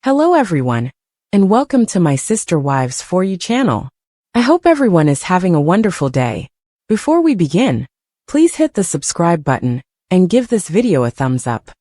Hello everyone, and welcome to my Sister Wives For You channel. I hope everyone is having a wonderful day. Before we begin, please hit the subscribe button and give this video a thumbs up.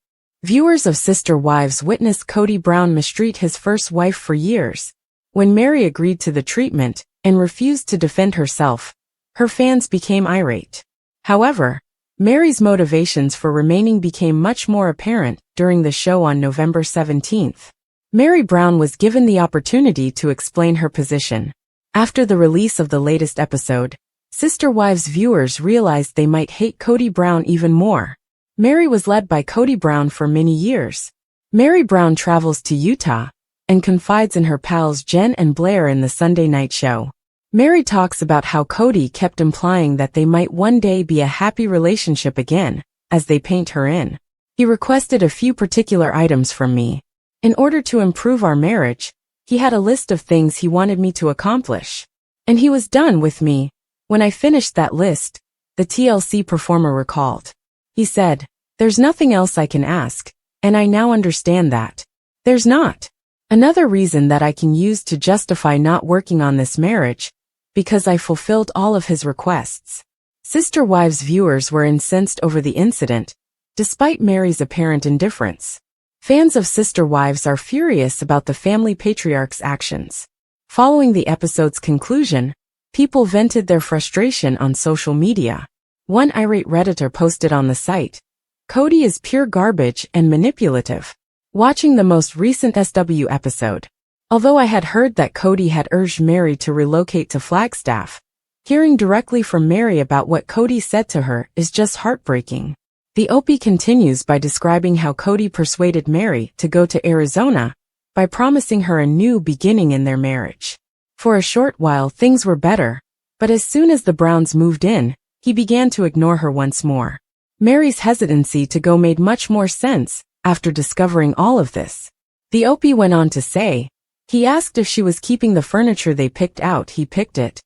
Viewers of Sister Wives witnessed Kody Brown mistreat his first wife for years. When Meri agreed to the treatment and refused to defend herself, her fans became irate. However, Meri's motivations for remaining became much more apparent during the show on November 17th. Meri Brown was given the opportunity to explain her position. After the release of the latest episode, Sister Wives viewers realized they might hate Kody Brown even more. Meri was led by Kody Brown for many years. Meri Brown travels to Utah and confides in her pals Jen and Blair in the Sunday night show. Meri talks about how Kody kept implying that they might one day be a happy relationship again, as they paint her in. He requested a few particular items from me. In order to improve our marriage, he had a list of things he wanted me to accomplish. And he was done with me. When I finished that list, the TLC performer recalled. He said, "There's nothing else I can ask, and I now understand that. There's not." Another reason that I can use to justify not working on this marriage, because I fulfilled all of his requests. Sister Wives viewers were incensed over the incident, despite Meri's apparent indifference. Fans of Sister Wives are furious about the family patriarch's actions. Following the episode's conclusion, people vented their frustration on social media. One irate Redditor posted on the site, "Kody is pure garbage and manipulative." Watching the most recent SW episode. Although I had heard that Kody had urged Meri to relocate to Flagstaff, hearing directly from Meri about what Kody said to her is just heartbreaking. The OP continues by describing how Kody persuaded Meri to go to Arizona by promising her a new beginning in their marriage. For a short while things were better, but as soon as the Browns moved in, he began to ignore her once more. Meri's hesitancy to go made much more sense after discovering all of this. The OP went on to say, he asked if she was keeping the furniture they picked out. He picked it.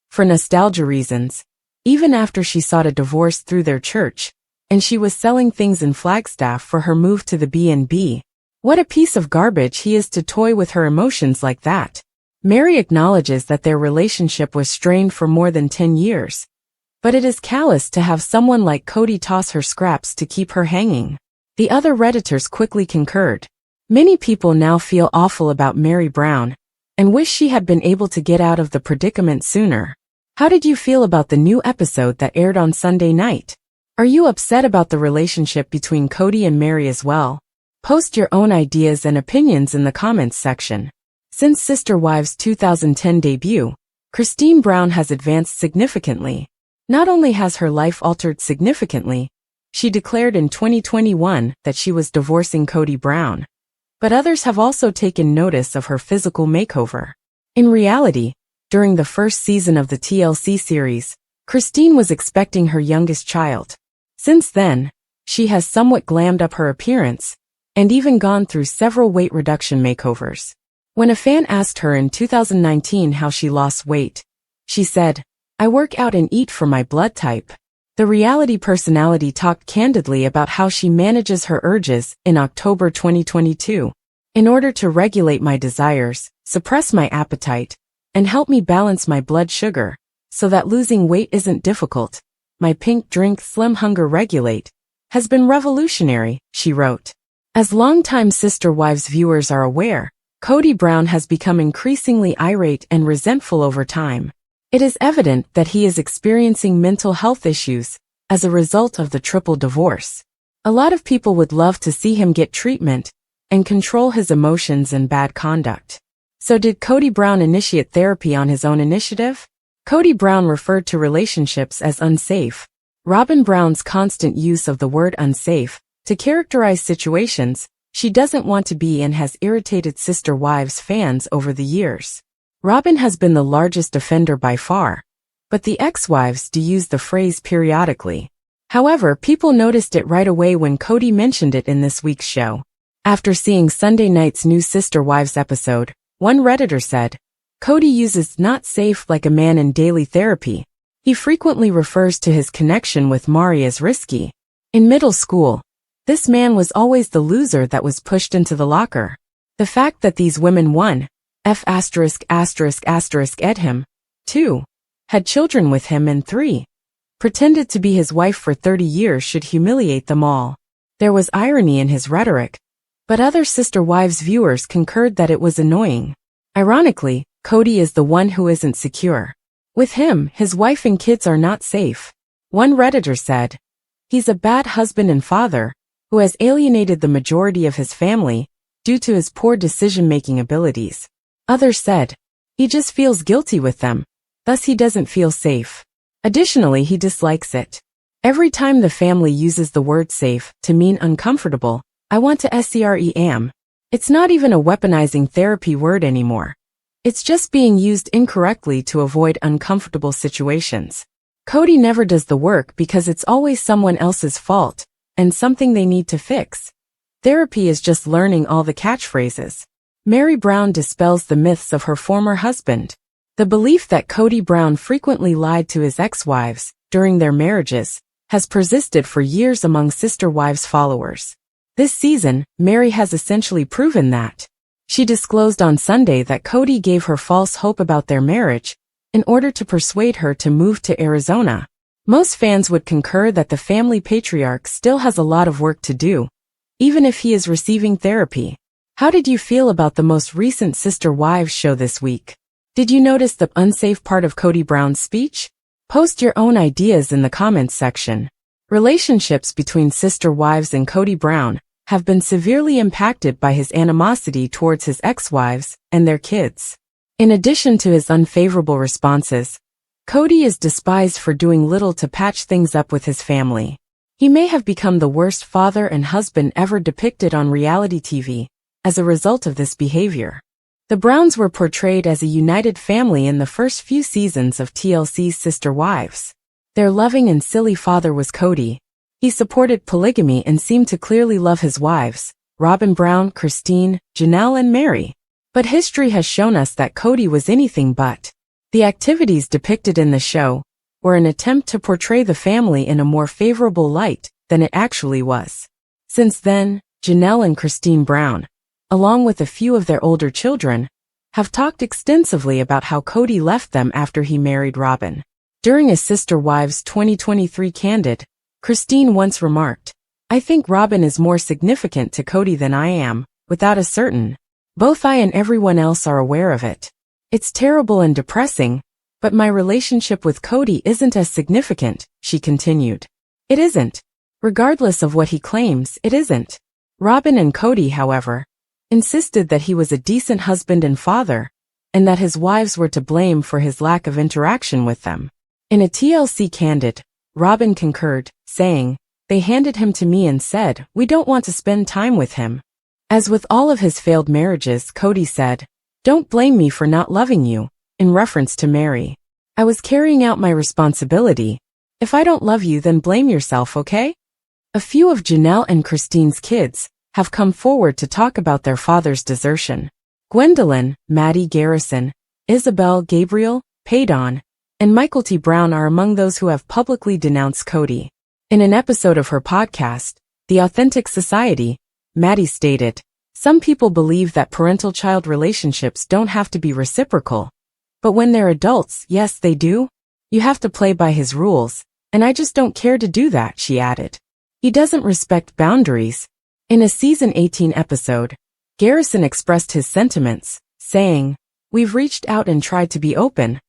For nostalgia reasons, even after she sought a divorce through their church, and she was selling things in Flagstaff for her move to the B&B. What a piece of garbage he is to toy with her emotions like that. Meri acknowledges that their relationship was strained for more than 10 years. But it is callous to have someone like Kody toss her scraps to keep her hanging. The other Redditors quickly concurred. Many people now feel awful about Meri Brown and wish she had been able to get out of the predicament sooner. How did you feel about the new episode that aired on Sunday night? Are you upset about the relationship between Kody and Meri as well? Post your own ideas and opinions in the comments section. Since Sister Wives' 2010 debut, Christine Brown has advanced significantly. Not only has her life altered significantly, she declared in 2021 that she was divorcing Kody Brown. But others have also taken notice of her physical makeover. In reality, during the first season of the TLC series, Christine was expecting her youngest child. Since then, she has somewhat glammed up her appearance, and even gone through several weight reduction makeovers. When a fan asked her in 2019 how she lost weight, she said, "I work out and eat for my blood type." The reality personality talked candidly about how she manages her urges in October 2022. "In order to regulate my desires, suppress my appetite, and help me balance my blood sugar, so that losing weight isn't difficult, my pink drink Slim Hunger Regulate has been revolutionary," she wrote. As longtime Sister Wives viewers are aware, Kody Brown has become increasingly irate and resentful over time. It is evident that he is experiencing mental health issues as a result of the triple divorce. A lot of people would love to see him get treatment and control his emotions and bad conduct. So did Kody Brown initiate therapy on his own initiative? Kody Brown referred to relationships as unsafe. Robyn Brown's constant use of the word unsafe to characterize situations she doesn't want to be in has irritated Sister Wives fans over the years. Robyn has been the largest offender by far, but the ex-wives do use the phrase periodically. However, people noticed it right away when Kody mentioned it in this week's show. After seeing Sunday night's new Sister Wives episode, one Redditor said, "Kody uses not safe like a man in daily therapy. He frequently refers to his connection with Mari as risky. In middle school, this man was always the loser that was pushed into the locker. The fact that these women 1. Ed him, 2. Had children with him and 3. Pretended to be his wife for 30 years should humiliate them all. There was irony in his rhetoric, but other Sister Wives viewers concurred that it was annoying. Ironically, Kody is the one who isn't secure. With him, his wife and kids are not safe. One Redditor said, "He's a bad husband and father, who has alienated the majority of his family due to his poor decision-making abilities." Others said, "He just feels guilty with them, thus he doesn't feel safe. Additionally, he dislikes it. Every time the family uses the word safe to mean uncomfortable, I want to scream. It's not even a weaponizing therapy word anymore. It's just being used incorrectly to avoid uncomfortable situations. Kody never does the work because it's always someone else's fault and something they need to fix. Therapy is just learning all the catchphrases." Meri Brown dispels the myths of her former husband. The belief that Kody Brown frequently lied to his ex-wives during their marriages has persisted for years among Sister Wives followers. This season, Meri has essentially proven that. She disclosed on Sunday that Kody gave her false hope about their marriage in order to persuade her to move to Arizona. Most fans would concur that the family patriarch still has a lot of work to do, even if he is receiving therapy. How did you feel about the most recent Sister Wives show this week? Did you notice the unsafe part of Kody Brown's speech? Post your own ideas in the comments section. Relationships between Sister Wives and Kody Brown have been severely impacted by his animosity towards his ex-wives and their kids. In addition to his unfavorable responses, Kody is despised for doing little to patch things up with his family. He may have become the worst father and husband ever depicted on reality TV as a result of this behavior. The Browns were portrayed as a united family in the first few seasons of TLC's Sister Wives. Their loving and silly father was Kody. He supported polygamy and seemed to clearly love his wives, Robyn Brown, Christine, Janelle and Meri. But history has shown us that Kody was anything but. The activities depicted in the show were an attempt to portray the family in a more favorable light than it actually was. Since then, Janelle and Christine Brown, along with a few of their older children, have talked extensively about how Kody left them after he married Robyn. During a Sister Wives 2023 Candid, Christine once remarked, "I think Robyn is more significant to Kody than I am, without a certain. Both I and everyone else are aware of it. It's terrible and depressing, but my relationship with Kody isn't as significant," she continued. It isn't. Regardless of what he claims, it isn't. Robyn and Kody, however, insisted that he was a decent husband and father, and that his wives were to blame for his lack of interaction with them. In a TLC Candid, Robyn concurred, saying, "They handed him to me and said, we don't want to spend time with him." As with all of his failed marriages, Kody said, "Don't blame me for not loving you," in reference to Meri. "I was carrying out my responsibility. If I don't love you, then blame yourself, okay?" A few of Janelle and Christine's kids have come forward to talk about their father's desertion. Gwendolyn, Maddie Garrison, Isabel Gabriel, Paydon, and Michael T. Brown are among those who have publicly denounced Kody. In an episode of her podcast, The Authentic Society, Maddie stated, "Some people believe that parental-child relationships don't have to be reciprocal. But when they're adults, yes, they do. You have to play by his rules, and I just don't care to do that," she added. "He doesn't respect boundaries." In a Season 18 episode, Garrison expressed his sentiments, saying, "We've reached out and tried to be open,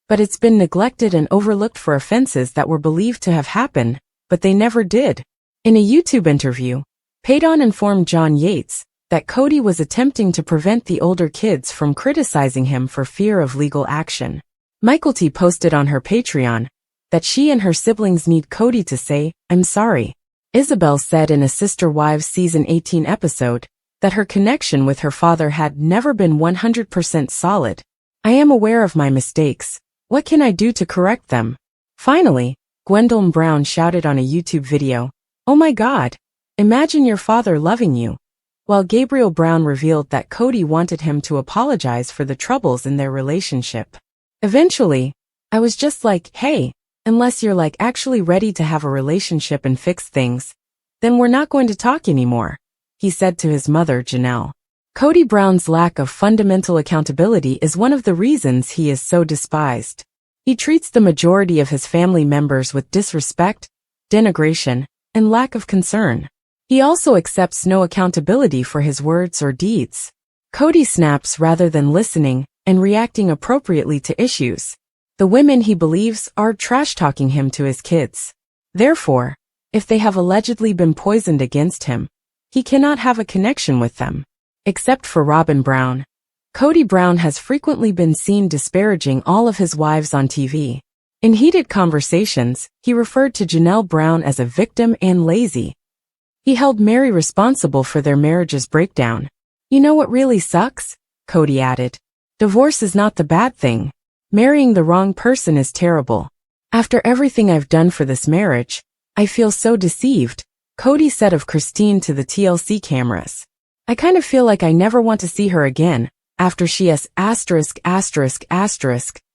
but it's been neglected and overlooked for offenses that were believed to have happened, but they never did." In a YouTube interview, Paydon informed John Yates that Kody was attempting to prevent the older kids from criticizing him for fear of legal action. Michael T. posted on her Patreon that she and her siblings need Kody to say, "I'm sorry." Isabel said in a Sister Wives Season 18 episode that her connection with her father had never been 100% solid. "I am aware of my mistakes. What can I do to correct them?" Finally, Gwendolyn Brown shouted on a YouTube video, "Oh my God, imagine your father loving you," while Gabriel Brown revealed that Kody wanted him to apologize for the troubles in their relationship. "Eventually, I was just like, hey, unless you're like actually ready to have a relationship and fix things, then we're not going to talk anymore," he said to his mother, Janelle. Kody Brown's lack of fundamental accountability is one of the reasons he is so despised. He treats the majority of his family members with disrespect, denigration, and lack of concern. He also accepts no accountability for his words or deeds. Kody snaps rather than listening and reacting appropriately to issues. The women he believes are trash-talking him to his kids. Therefore, if they have allegedly been poisoned against him, he cannot have a connection with them. Except for Robyn Brown, Kody Brown has frequently been seen disparaging all of his wives on TV. In heated conversations, he referred to Janelle Brown as a victim and lazy. He held Mary responsible for their marriage's breakdown. You know what really sucks? Kody added. Divorce is not the bad thing. Marrying the wrong person is terrible. After everything I've done for this marriage, I feel so deceived, Kody said of Christine to the TLC cameras. I kind of feel like I never want to see her again, after she has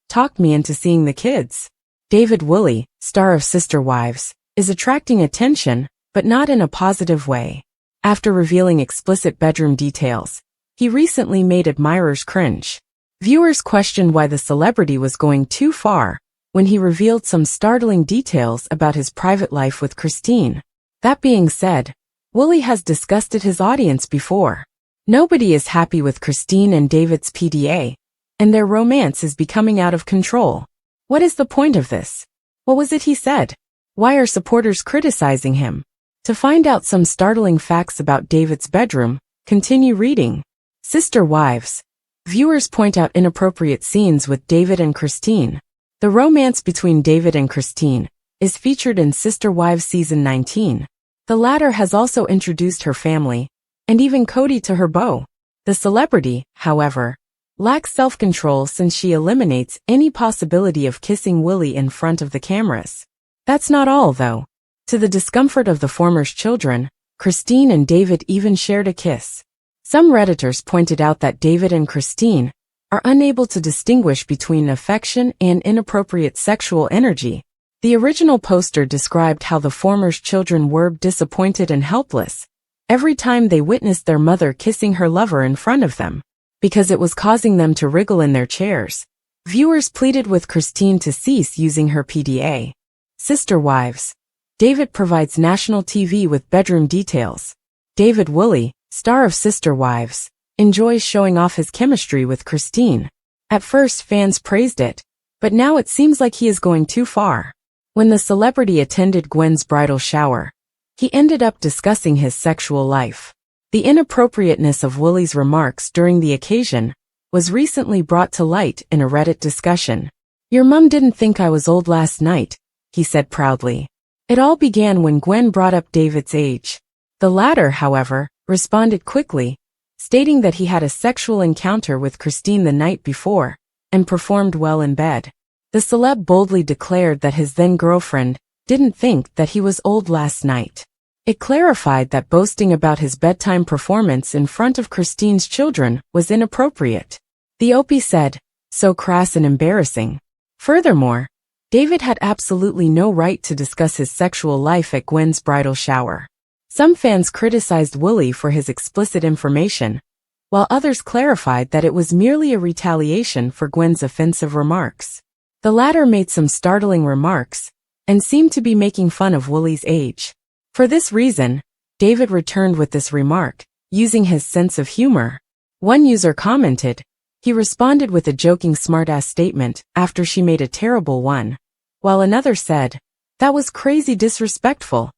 talked me into seeing the kids. David Woolley, star of Sister Wives, is attracting attention, but not in a positive way. After revealing explicit bedroom details, he recently made admirers cringe. Viewers questioned why the celebrity was going too far when he revealed some startling details about his private life with Christine. That being said, Woolley has disgusted his audience before. Nobody is happy with Christine and David's PDA, and their romance is becoming out of control. What is the point of this? What was it he said? Why are supporters criticizing him? To find out some startling facts about David's bedroom, continue reading. Sister Wives. Viewers point out inappropriate scenes with David and Christine. The romance between David and Christine is featured in Sister Wives Season 19. The latter has also introduced her family, and even Kody to her beau. The celebrity, however, lacks self-control since she eliminates any possibility of kissing Woolley in front of the cameras. That's not all, though. To the discomfort of the former's children, Christine and David even shared a kiss. Some Redditors pointed out that David and Christine are unable to distinguish between affection and inappropriate sexual energy. The original poster described how the former's children were disappointed and helpless every time they witnessed their mother kissing her lover in front of them, because it was causing them to wriggle in their chairs. Viewers pleaded with Christine to cease using her PDA. Sister Wives. David provides national TV with bedroom details. David Woolley, star of Sister Wives, enjoys showing off his chemistry with Christine. At first fans praised it, but now it seems like he is going too far. When the celebrity attended Gwen's bridal shower, he ended up discussing his sexual life. The inappropriateness of Woolley's remarks during the occasion was recently brought to light in a Reddit discussion. Your mum didn't think I was old last night, he said proudly. It all began when Gwen brought up David's age. The latter, however, responded quickly, stating that he had a sexual encounter with Christine the night before and performed well in bed. The celeb boldly declared that his then-girlfriend didn't think that he was old last night. It clarified that boasting about his bedtime performance in front of Christine's children was inappropriate. The OP said, so crass and embarrassing. Furthermore, David had absolutely no right to discuss his sexual life at Gwen's bridal shower. Some fans criticized Woolley for his explicit information, while others clarified that it was merely a retaliation for Gwen's offensive remarks. The latter made some startling remarks and seemed to be making fun of Woolley's age. For this reason, David returned with this remark, using his sense of humor. One user commented, he responded with a joking smartass statement after she made a terrible one, while another said, that was crazy disrespectful.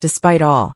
Despite all,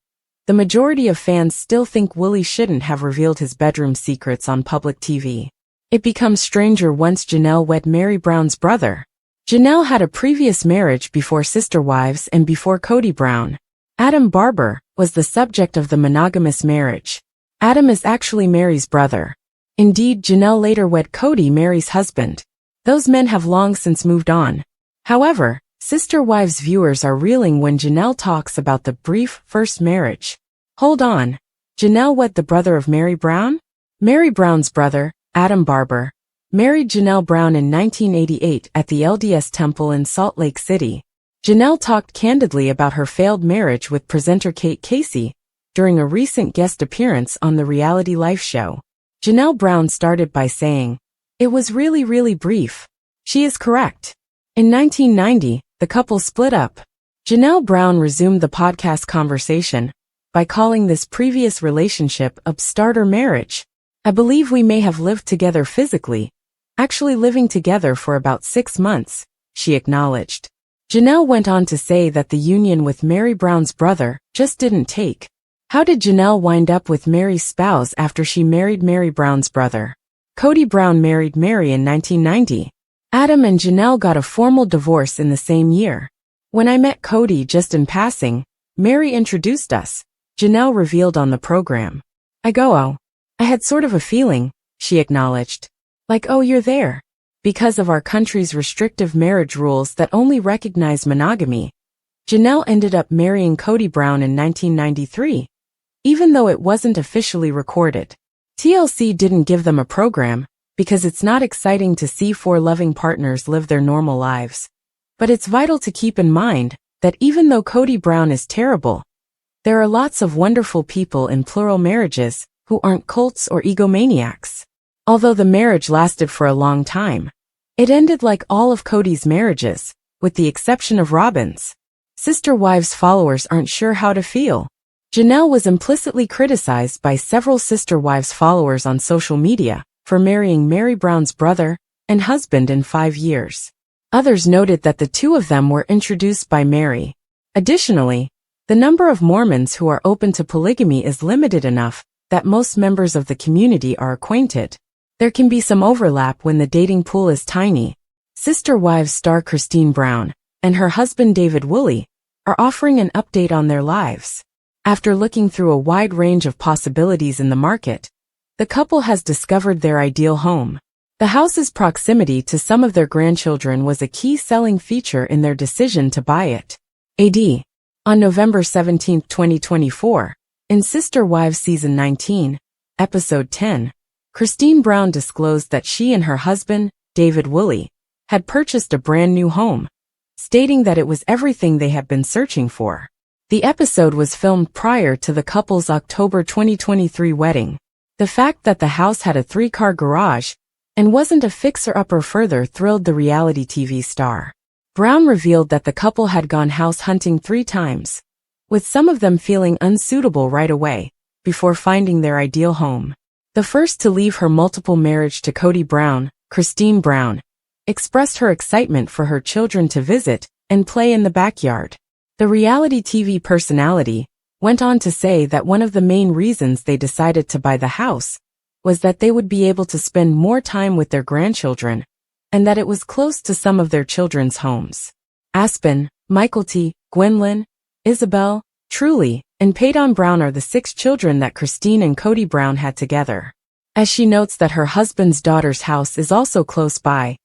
the majority of fans still think Woolley shouldn't have revealed his bedroom secrets on public TV. It becomes stranger once Janelle wed Mary Brown's brother. Janelle had a previous marriage before Sister Wives and before Kody Brown. Adam Barber was the subject of the monogamous marriage. Adam is actually Mary's brother. Indeed, Janelle later wed Kody, Mary's husband. Those men have long since moved on. However, Sister Wives viewers are reeling when Janelle talks about the brief first marriage. Hold on, Janelle wed the brother of Mary Brown? Mary Brown's brother, Adam Barber, married Janelle Brown in 1988 at the LDS Temple in Salt Lake City. Janelle talked candidly about her failed marriage with presenter Kate Casey during a recent guest appearance on the reality life show. Janelle Brown started by saying, "It was really brief." She is correct. In 1990, the couple split up. Janelle Brown resumed the podcast conversation by calling this previous relationship a starter marriage. "I believe we may have lived together physically, actually living together for about 6 months," she acknowledged. Janelle went on to say that the union with Mary Brown's brother just didn't take. How did Janelle wind up with Mary's spouse after she married Mary Brown's brother? Kody Brown married Mary in 1990. Adam and Janelle got a formal divorce in the same year. "When I met Kody just in passing, Mary introduced us," Janelle revealed on the program. "Oh, I had sort of a feeling," she acknowledged. "Like, oh, you're there." Because of our country's restrictive marriage rules that only recognize monogamy, Janelle ended up marrying Kody Brown in 1993, even though it wasn't officially recorded. TLC didn't give them a program, because it's not exciting to see 4 loving partners live their normal lives. But it's vital to keep in mind that even though Kody Brown is terrible, there are lots of wonderful people in plural marriages who aren't cults or egomaniacs. Although the marriage lasted for a long time, it ended like all of Kody's marriages, with the exception of Robyn's. Sister Wives followers aren't sure how to feel. Janelle was implicitly criticized by several Sister Wives followers on social media for marrying Mary Brown's brother and husband in 5 years. Others noted that the two of them were introduced by Mary. Additionally, the number of Mormons who are open to polygamy is limited enough that most members of the community are acquainted. There can be some overlap when the dating pool is tiny. Sister Wives star Christine Brown and her husband David Woolley are offering an update on their lives. After looking through a wide range of possibilities in the market, the couple has discovered their ideal home. The house's proximity to some of their grandchildren was a key selling feature in their decision to buy it. On November 17, 2024, in Sister Wives Season 19, Episode 10, Christine Brown disclosed that she and her husband, David Woolley, had purchased a brand new home, stating that it was everything they had been searching for. The episode was filmed prior to the couple's October 2023 wedding. The fact that the house had a 3-car garage and wasn't a fixer-upper further thrilled the reality TV star. Brown revealed that the couple had gone house hunting 3 times, with some of them feeling unsuitable right away, before finding their ideal home. The first to leave her multiple marriage to Kody Brown, Christine Brown, expressed her excitement for her children to visit and play in the backyard. The reality TV personality went on to say that one of the main reasons they decided to buy the house was that they would be able to spend more time with their grandchildren, and that it was close to some of their children's homes. Aspen, Michael T., Gwendolyn, Isabel, Truly, and Peyton Brown are the 6 children that Christine and Kody Brown had together. As she notes that her husband's daughter's house is also close by,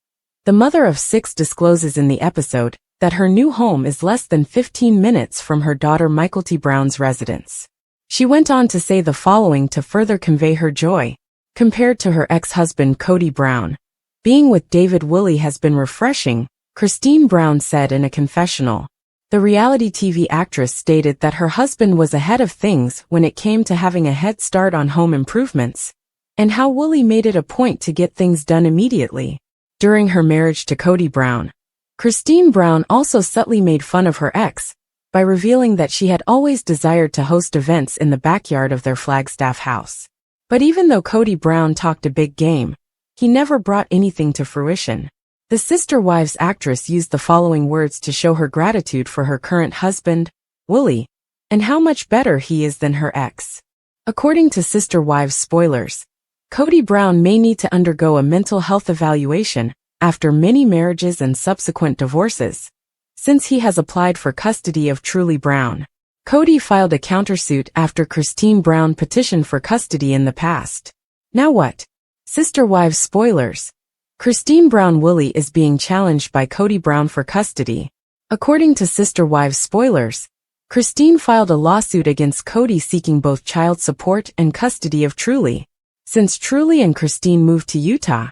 the mother of 6 discloses in the episode that her new home is less than 15 minutes from her daughter Michael T. Brown's residence. She went on to say the following to further convey her joy. Compared to her ex-husband Kody Brown, being with David Woolley has been refreshing, Christine Brown said in a confessional. The reality TV actress stated that her husband was ahead of things when it came to having a head start on home improvements, and how Woolley made it a point to get things done immediately. During her marriage to Kody Brown, Christine Brown also subtly made fun of her ex by revealing that she had always desired to host events in the backyard of their Flagstaff house. But even though Kody Brown talked a big game, he never brought anything to fruition. The Sister Wives actress used the following words to show her gratitude for her current husband, Woolley, and how much better he is than her ex. According to Sister Wives spoilers, Kody Brown may need to undergo a mental health evaluation after many marriages and subsequent divorces, since he has applied for custody of Truly Brown. Kody filed a countersuit after Christine Brown petitioned for custody in the past. Now what? Sister Wives spoilers. Christine Brown Woolley is being challenged by Kody Brown for custody. According to Sister Wives spoilers, Christine filed a lawsuit against Kody seeking both child support and custody of Truly. Since Truly and Christine moved to Utah,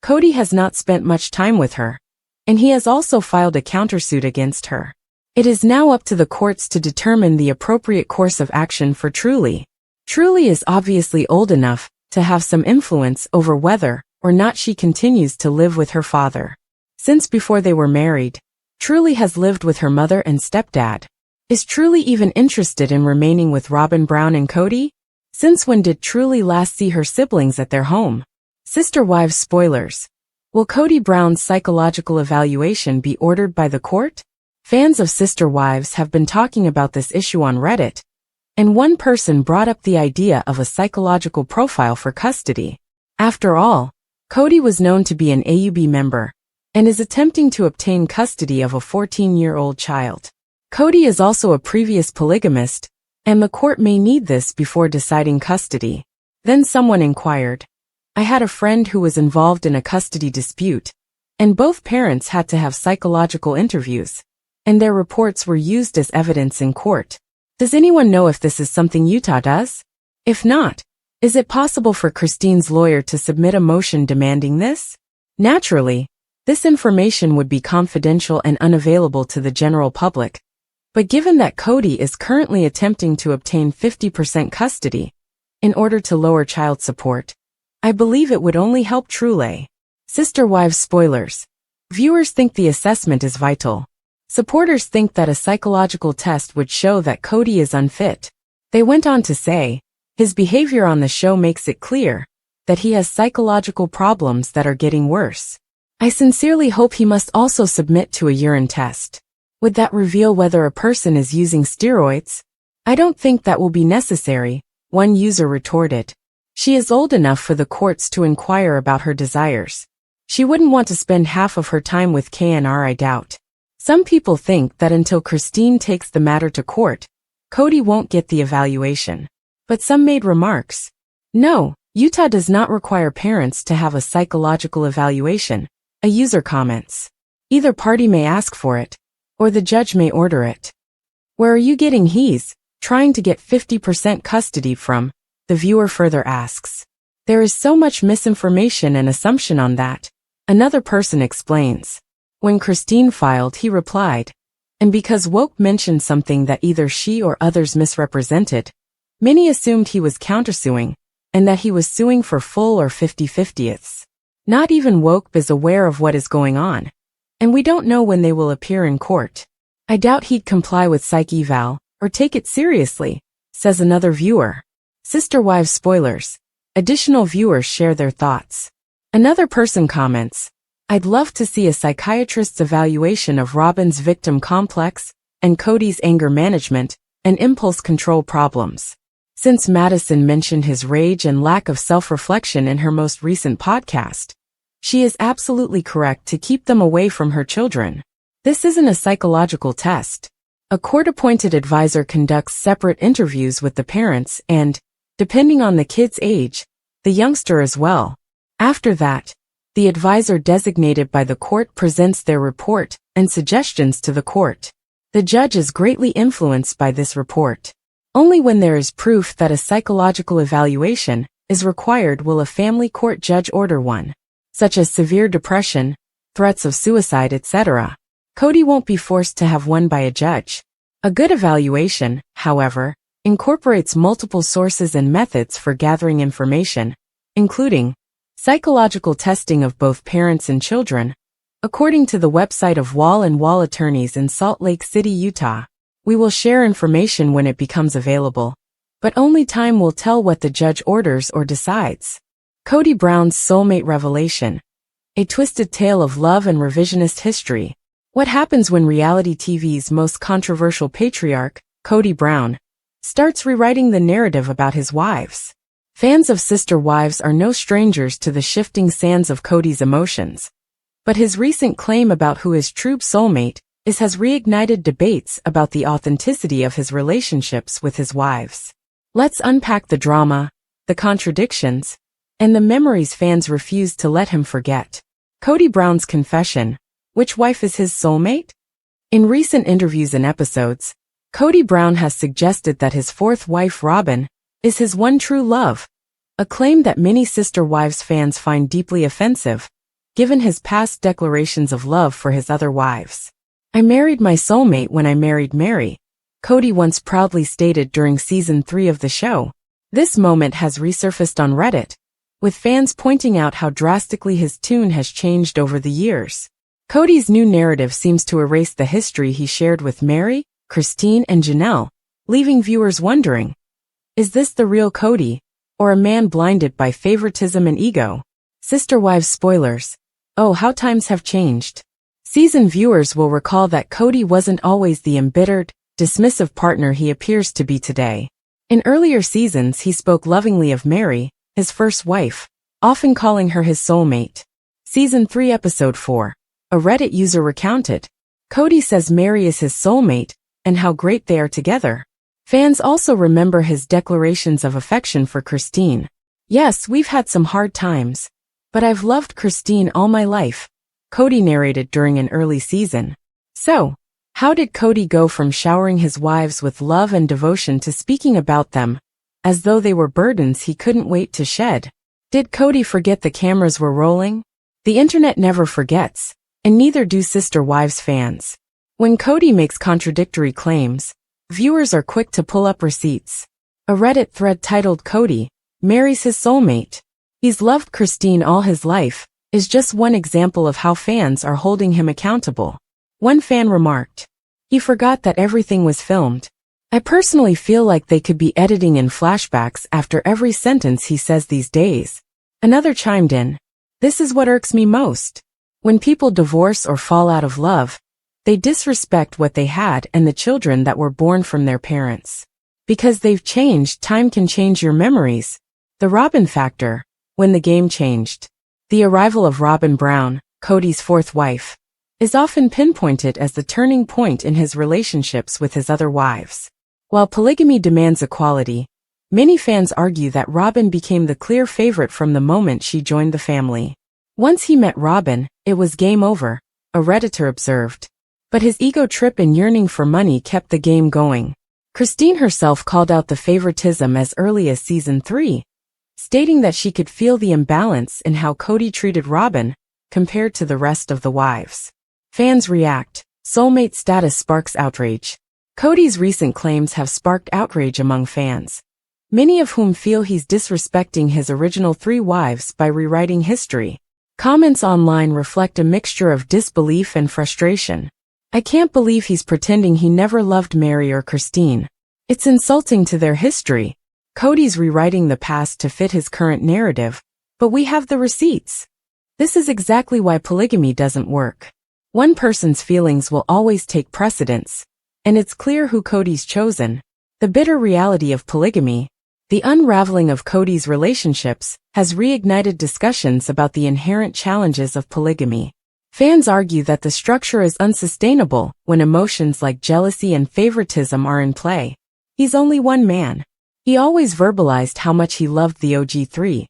Kody has not spent much time with her, and he has also filed a countersuit against her. It is now up to the courts to determine the appropriate course of action for Truly. Truly is obviously old enough to have some influence over whether or not she continues to live with her father. Since before they were married, Truly has lived with her mother and stepdad. Is Truly even interested in remaining with Robyn Brown and Kody? Since when did Truly last see her siblings at their home? Sister Wives spoilers. Will Kody Brown's psychological evaluation be ordered by the court? Fans of Sister Wives have been talking about this issue on Reddit, and one person brought up the idea of a psychological profile for custody. After all, Kody was known to be an AUB member and is attempting to obtain custody of a 14-year-old child. Kody is also a previous polygamist, and the court may need this before deciding custody. Then someone inquired, I had a friend who was involved in a custody dispute, and both parents had to have psychological interviews, and their reports were used as evidence in court. Does anyone know if this is something Utah does? If not, is it possible for Christine's lawyer to submit a motion demanding this? Naturally, this information would be confidential and unavailable to the general public. But given that Kody is currently attempting to obtain 50% custody in order to lower child support, I believe it would only help Truly. Sister Wives spoilers. Viewers think the assessment is vital. Supporters think that a psychological test would show that Kody is unfit. They went on to say, his behavior on the show makes it clear that he has psychological problems that are getting worse. I sincerely hope he must also submit to a urine test. Would that reveal whether a person is using steroids? I don't think that will be necessary, one user retorted. She is old enough for the courts to inquire about her desires. She wouldn't want to spend half of her time with KNR, I doubt. Some people think that until Christine takes the matter to court, Kody won't get the evaluation. But some made remarks. No, Utah does not require parents to have a psychological evaluation, a user comments. Either party may ask for it, or the judge may order it. Where are you getting he's trying to get 50% custody from? The viewer further asks. There is so much misinformation and assumption on that. Another person explains. When Christine filed, he replied, and because Woke mentioned something that either she or others misrepresented, many assumed he was countersuing, and that he was suing for full or 50/50ths. Not even Woke is aware of what is going on, and we don't know when they will appear in court. I doubt he'd comply with psych eval, or take it seriously, says another viewer. Sister Wives spoilers. Additional viewers share their thoughts. Another person comments, I'd love to see a psychiatrist's evaluation of Robyn's victim complex and Kody's anger management and impulse control problems. Since Madison mentioned his rage and lack of self-reflection in her most recent podcast, she is absolutely correct to keep them away from her children. This isn't a psychological test. A court-appointed advisor conducts separate interviews with the parents and, depending on the kid's age, the youngster as well. After that, the advisor designated by the court presents their report and suggestions to the court. The judge is greatly influenced by this report. Only when there is proof that a psychological evaluation is required will a family court judge order one, such as severe depression, threats of suicide, etc. Kody won't be forced to have one by a judge. A good evaluation, however, incorporates multiple sources and methods for gathering information, including psychological testing of both parents and children. According to the website of Wall and Wall Attorneys in Salt Lake City, Utah, we will share information when it becomes available, but only time will tell what the judge orders or decides. Kody Brown's soulmate revelation. A twisted tale of love and revisionist history. What happens when reality TV's most controversial patriarch, Kody Brown, starts rewriting the narrative about his wives? Fans of Sister Wives are no strangers to the shifting sands of Kody's emotions. But his recent claim about who his true soulmate is has reignited debates about the authenticity of his relationships with his wives. Let's unpack the drama, the contradictions, and the memories fans refuse to let him forget. Kody Brown's confession. Which wife is his soulmate? In recent interviews and episodes, Kody Brown has suggested that his fourth wife, Robyn, is his one true love, a claim that many Sister Wives fans find deeply offensive, given his past declarations of love for his other wives. I married my soulmate when I married Mary, Kody once proudly stated during season 3 of the show. This moment has resurfaced on Reddit, with fans pointing out how drastically his tune has changed over the years. Kody's new narrative seems to erase the history he shared with Meri, Christine, and Janelle, leaving viewers wondering, is this the real Kody, or a man blinded by favoritism and ego? Sister Wives spoilers. Oh, how times have changed. Season viewers will recall that Kody wasn't always the embittered, dismissive partner he appears to be today. In earlier seasons he spoke lovingly of Meri, his first wife, often calling her his soulmate. Season 3 Episode 4. A Reddit user recounted, Kody says Meri is his soulmate, and how great they are together. Fans also remember his declarations of affection for Christine. Yes, we've had some hard times, but I've loved Christine all my life, Kody narrated during an early season. So, how did Kody go from showering his wives with love and devotion to speaking about them as though they were burdens he couldn't wait to shed? Did Kody forget the cameras were rolling? The internet never forgets, and neither do Sister Wives fans. When Kody makes contradictory claims, viewers are quick to pull up receipts. A Reddit thread titled Kody, Meri's his soulmate. He's loved Christine all his life, is just one example of how fans are holding him accountable. One fan remarked, he forgot that everything was filmed. I personally feel like they could be editing in flashbacks after every sentence he says these days. Another chimed in, this is what irks me most. When people divorce or fall out of love, they disrespect what they had and the children that were born from their parents. Because they've changed, time can change your memories. The Robyn factor, when the game changed. The arrival of Robyn Brown, Kody's fourth wife, is often pinpointed as the turning point in his relationships with his other wives. While polygamy demands equality, many fans argue that Robyn became the clear favorite from the moment she joined the family. Once he met Robyn, it was game over, a Redditor observed. But his ego trip and yearning for money kept the game going. Christine herself called out the favoritism as early as season 3, stating that she could feel the imbalance in how Kody treated Robyn compared to the rest of the wives. Fans react. Soulmate status sparks outrage. Kody's recent claims have sparked outrage among fans, many of whom feel he's disrespecting his original 3 wives by rewriting history. Comments online reflect a mixture of disbelief and frustration. I can't believe he's pretending he never loved Meri or Christine. It's insulting to their history. Kody's rewriting the past to fit his current narrative, but we have the receipts. This is exactly why polygamy doesn't work. One person's feelings will always take precedence, and it's clear who Kody's chosen. The bitter reality of polygamy, the unraveling of Kody's relationships, has reignited discussions about the inherent challenges of polygamy. Fans argue that the structure is unsustainable when emotions like jealousy and favoritism are in play. He's only one man. He always verbalized how much he loved the OG3.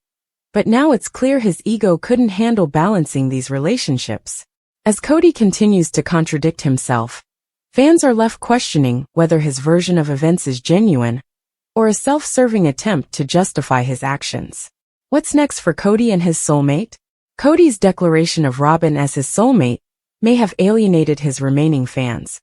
But now it's clear his ego couldn't handle balancing these relationships. As Kody continues to contradict himself, fans are left questioning whether his version of events is genuine or a self-serving attempt to justify his actions. What's next for Kody and his soulmate? Kody's declaration of Robyn as his soulmate may have alienated his remaining fans.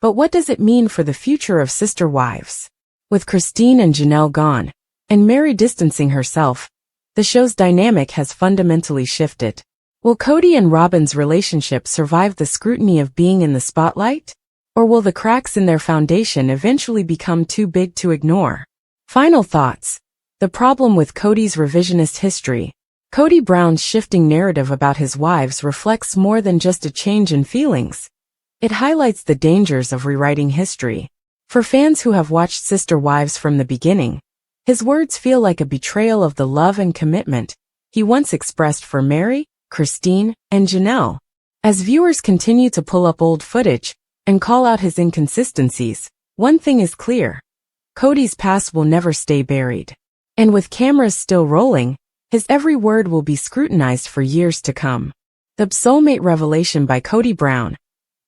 But what does it mean for the future of Sister Wives? With Christine and Janelle gone, and Meri distancing herself, the show's dynamic has fundamentally shifted. Will Kody and Robyn's relationship survive the scrutiny of being in the spotlight? Or will the cracks in their foundation eventually become too big to ignore? Final thoughts. The problem with Kody's revisionist history. Kody Brown's shifting narrative about his wives reflects more than just a change in feelings. It highlights the dangers of rewriting history. For fans who have watched Sister Wives from the beginning, his words feel like a betrayal of the love and commitment he once expressed for Meri, Christine, and Janelle. As viewers continue to pull up old footage and call out his inconsistencies, one thing is clear. Kody's past will never stay buried. And with cameras still rolling, his every word will be scrutinized for years to come. The Soulmate Revelation by Kody Brown.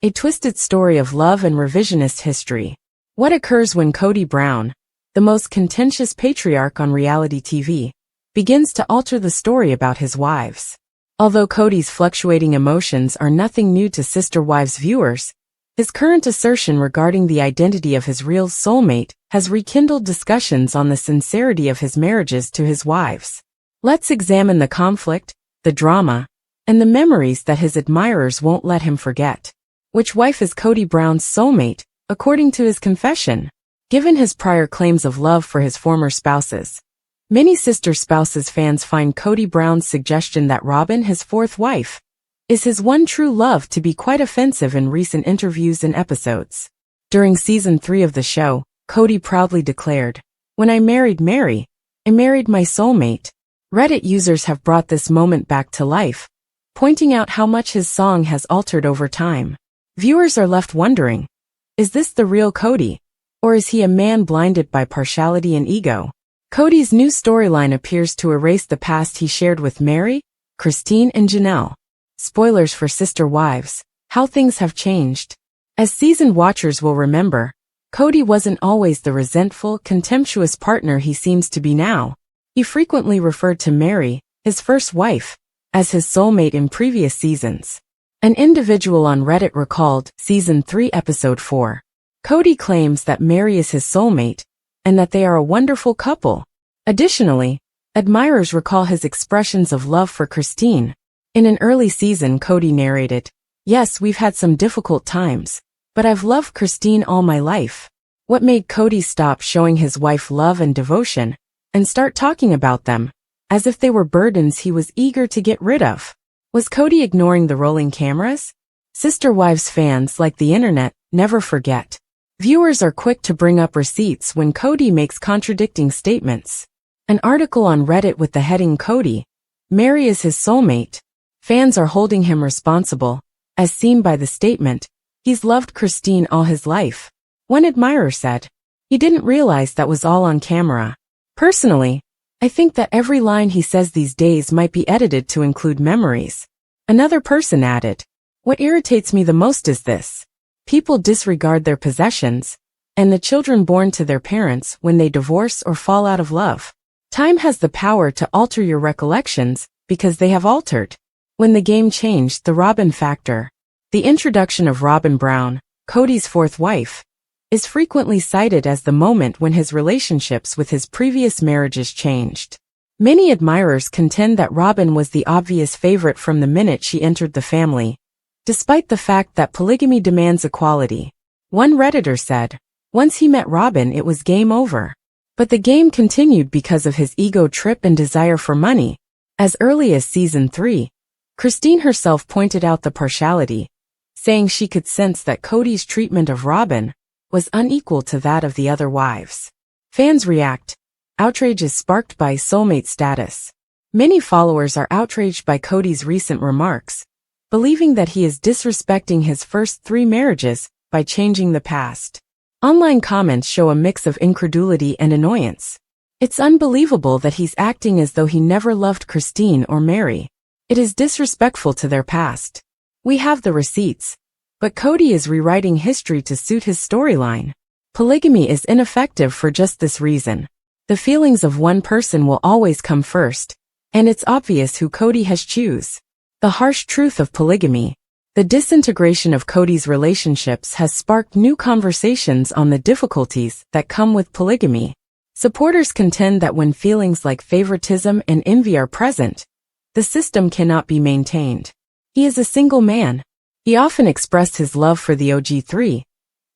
A twisted story of love and revisionist history. What occurs when Kody Brown, the most contentious patriarch on reality TV, begins to alter the story about his wives? Although Kody's fluctuating emotions are nothing new to Sister Wives viewers, His current assertion regarding the identity of his real soulmate has rekindled discussions on the sincerity of his marriages to his wives. Let's examine the conflict, the drama, and the memories that his admirers won't let him forget. Which wife is Kody Brown's soulmate, according to his confession? Given his prior claims of love for his former spouses, many Sister Spouses fans find Kody Brown's suggestion that Robyn, his fourth wife, is his one true love to be quite offensive in recent interviews and episodes. During season 3 of the show, Kody proudly declared, "When I married Mary, I married my soulmate." Reddit users have brought this moment back to life, pointing out how much his song has altered over time. Viewers are left wondering, is this the real Kody, or is he a man blinded by partiality and ego? Kody's new storyline appears to erase the past he shared with Mary, Christine, and Janelle. Spoilers for Sister Wives, how things have changed. As seasoned watchers will remember, Kody wasn't always the resentful, contemptuous partner he seems to be now. He frequently referred to Mary, his first wife, as his soulmate in previous seasons. An individual on Reddit recalled Season 3 Episode 4. Kody claims that Mary is his soulmate, and that they are a wonderful couple. Additionally, admirers recall his expressions of love for Christine. In an early season, Kody narrated, "Yes, we've had some difficult times, but I've loved Christine all my life." What made Kody stop showing his wife love and devotion, and start talking about them, as if they were burdens he was eager to get rid of? Was Kody ignoring the rolling cameras? Sister Wives fans, like the internet, never forget. Viewers are quick to bring up receipts when Kody makes contradicting statements. An article on Reddit with the heading "Kody, Mary is his soulmate." Fans are holding him responsible, as seen by the statement, "He's loved Christine all his life." One admirer said, "He didn't realize that was all on camera." Personally, I think that every line he says these days might be edited to include memories. Another person added, "What irritates me the most is this. People disregard their possessions, and the children born to their parents when they divorce or fall out of love. Time has the power to alter your recollections, because they have altered." When the game changed, the Robyn factor. The introduction of Robyn Brown, Kody's fourth wife, is frequently cited as the moment when his relationships with his previous marriages changed. Many admirers contend that Robyn was the obvious favorite from the minute she entered the family, despite the fact that polygamy demands equality. One Redditor said, "Once he met Robyn, it was game over." But the game continued because of his ego trip and desire for money. As early as season 3, Christine herself pointed out the partiality, saying she could sense that Kody's treatment of Robyn was unequal to that of the other wives. Fans react. Outrage is sparked by soulmate status. Many followers are outraged by Kody's recent remarks, believing that he is disrespecting his first 3 marriages by changing the past. Online comments show a mix of incredulity and annoyance. It's unbelievable that he's acting as though he never loved Christine or Mary. It is disrespectful to their past. We have the receipts. But Kody is rewriting history to suit his storyline. Polygamy is ineffective for just this reason. The feelings of one person will always come first, and it's obvious who Kody has choose. The harsh truth of polygamy. The disintegration of Kody's relationships has sparked new conversations on the difficulties that come with polygamy. Supporters contend that when feelings like favoritism and envy are present, the system cannot be maintained. He is a single man. He often expressed his love for the OG3,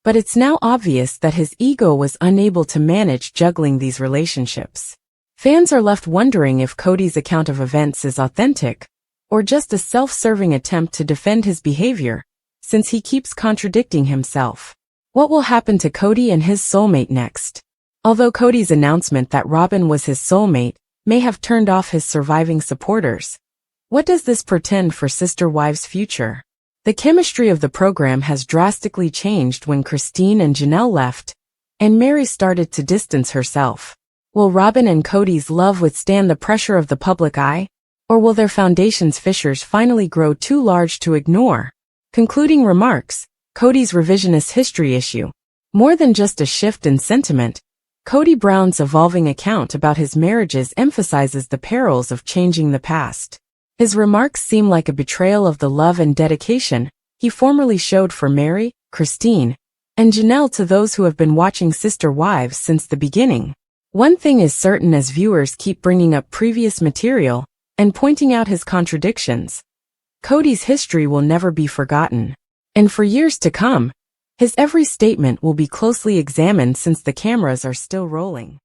but it's now obvious that his ego was unable to manage juggling these relationships. Fans are left wondering if Kody's account of events is authentic, or just a self-serving attempt to defend his behavior, since he keeps contradicting himself. What will happen to Kody and his soulmate next? Although Kody's announcement that Robyn was his soulmate may have turned off his surviving supporters, what does this portend for Sister Wives' future? The chemistry of the program has drastically changed when Christine and Janelle left, and Mary started to distance herself. Will Robyn and Kody's love withstand the pressure of the public eye? Or will their foundation's fissures finally grow too large to ignore? Concluding remarks, Kody's revisionist history issue. More than just a shift in sentiment, Kody Brown's evolving account about his marriages emphasizes the perils of changing the past. His remarks seem like a betrayal of the love and dedication he formerly showed for Mary, Christine, and Janelle to those who have been watching Sister Wives since the beginning. One thing is certain: as viewers keep bringing up previous material and pointing out his contradictions, Kody's history will never be forgotten. And for years to come, his every statement will be closely examined since the cameras are still rolling.